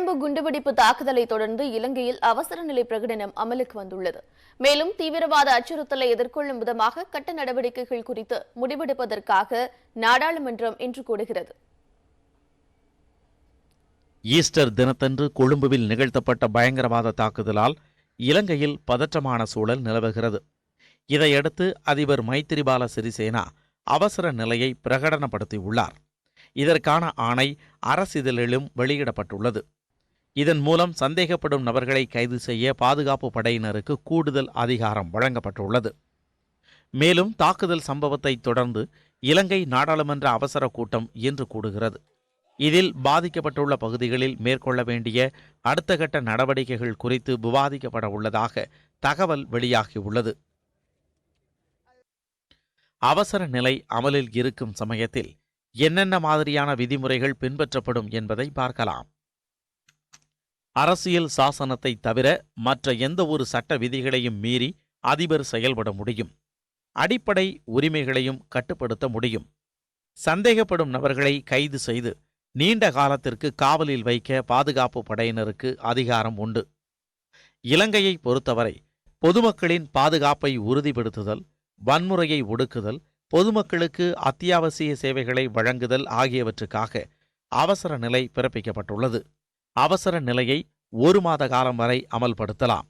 கொழும்பு குண்டுவெடிப்பு தாக்குதலை தொடர்ந்து இலங்கையில் அவசர நிலை பிரகடனம் அமலுக்கு வந்துள்ளது. மேலும் தீவிரவாத அச்சுறுத்தலை எதிர்கொள்ளும் விதமாக கட்ட நடவடிக்கைகள் குறித்து முடிவெடுப்பதற்காக நாடாளுமன்றம் இன்று கூடுகிறது. ஈஸ்டர் தினத்தன்று கொழும்புவில் நிகழ்த்தப்பட்ட பயங்கரவாத தாக்குதலால் இலங்கையில் பதற்றமான சூழல் நிலவுகிறது. இதையடுத்து அதிபர் மைத்திரிபால சிறிசேனா அவசர நிலையை பிரகடனப்படுத்தியுள்ளார். இதற்கான ஆணை அரசிதழிலும் வெளியிடப்பட்டுள்ளது. இதன் மூலம் சந்தேகப்படும் நபர்களை கைது செய்ய பாதுகாப்பு படையினருக்கு கூடுதல் அதிகாரம் வழங்கப்பட்டுள்ளது. மேலும் தாக்குதல் சம்பவத்தை தொடர்ந்து இலங்கை நாடாளுமன்ற அவசர கூட்டம் இன்று கூடுகிறது. இதில் பாதிக்கப்பட்டுள்ள பகுதிகளில் மேற்கொள்ள வேண்டிய அடுத்த கட்ட நடவடிக்கைகள் குறித்து விவாதிக்கப்பட உள்ளதாக தகவல் வெளியாகியுள்ளது. அவசர நிலை அமலில் இருக்கும் சமயத்தில் என்னென்ன மாதிரியான விதிமுறைகள் பின்பற்றப்படும் என்பதை பார்க்கலாம். அரசியல் சாசனத்தை தவிர மற்ற எந்த ஒரு சட்ட விதிகளையும் மீறி அதிபர் செயல்பட முடியும். அடிப்படை உரிமைகளையும் கட்டுப்படுத்த முடியும். சந்தேகப்படும் நபர்களை கைது செய்து நீண்ட காலத்திற்கு காவலில் வைக்க பாதுகாப்பு படையினருக்கு அதிகாரம் உண்டு. இலங்கையை பொறுத்தவரை பொதுமக்களின் பாதுகாப்பை உறுதிப்படுத்துதல், வன்முறையை ஒடுக்குதல், பொதுமக்களுக்கு அத்தியாவசிய சேவைகளை வழங்குதல் ஆகியவற்றுக்காக அவசர நிலை பிறப்பிக்கப்பட்டுள்ளது. அவசர நிலையை 1 மாத காலம் வரை அமல்படுத்தலாம்.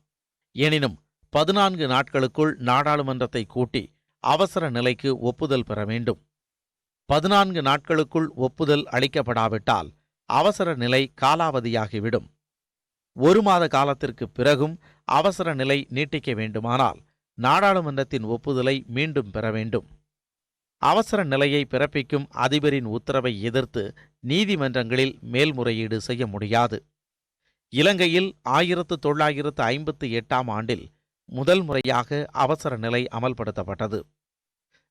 எனினும் 14 நாட்களுக்குள் நாடாளுமன்றத்தை கூட்டி அவசர நிலைக்கு ஒப்புதல் பெற வேண்டும். 14 நாட்களுக்குள் ஒப்புதல் அளிக்கப்படாவிட்டால் அவசர நிலை காலாவதியாகிவிடும். 1 மாத காலத்திற்கு பிறகும் அவசர நிலை நீட்டிக்க வேண்டுமானால் நாடாளுமன்றத்தின் ஒப்புதலை மீண்டும் பெற வேண்டும். அவசர நிலையை பிறப்பிக்கும் அதிபரின் உத்தரவை எதிர்த்து நீதிமன்றங்களில் மேல்முறையீடு செய்ய முடியாது. இலங்கையில் 1958ஆம் ஆண்டில் முதல் முறையாக அவசர நிலை அமல்படுத்தப்பட்டது.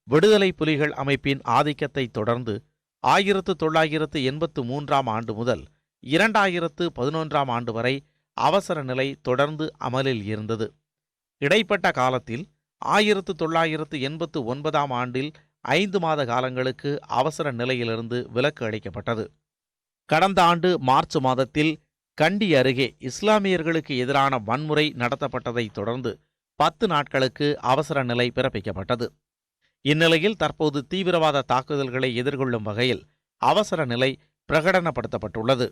விடுதலை புலிகள் அமைப்பின் ஆதிக்கத்தை தொடர்ந்து 1983ஆம் ஆண்டு முதல் 2011ஆம் ஆண்டு வரை அவசர நிலை தொடர்ந்து அமலில் இருந்தது. இடைப்பட்ட காலத்தில் 1989ஆம் ஆண்டில் 5 மாத காலங்களுக்கு அவசர நிலையிலிருந்து விலக்கு அளிக்கப்பட்டது. கடந்த ஆண்டு மார்ச் மாதத்தில் கண்டி அருகே இஸ்லாமியர்களுக்கு எதிரான வன்முறை நடத்தப்பட்டதை தொடர்ந்து 10 நாட்களுக்கு அவசர நிலை பிறப்பிக்கப்பட்டது. இந்நிலையில் தற்போது தீவிரவாத தாக்குதல்களை எதிர்கொள்ளும் வகையில் அவசர நிலை பிரகடனப்படுத்தப்பட்டுள்ளது.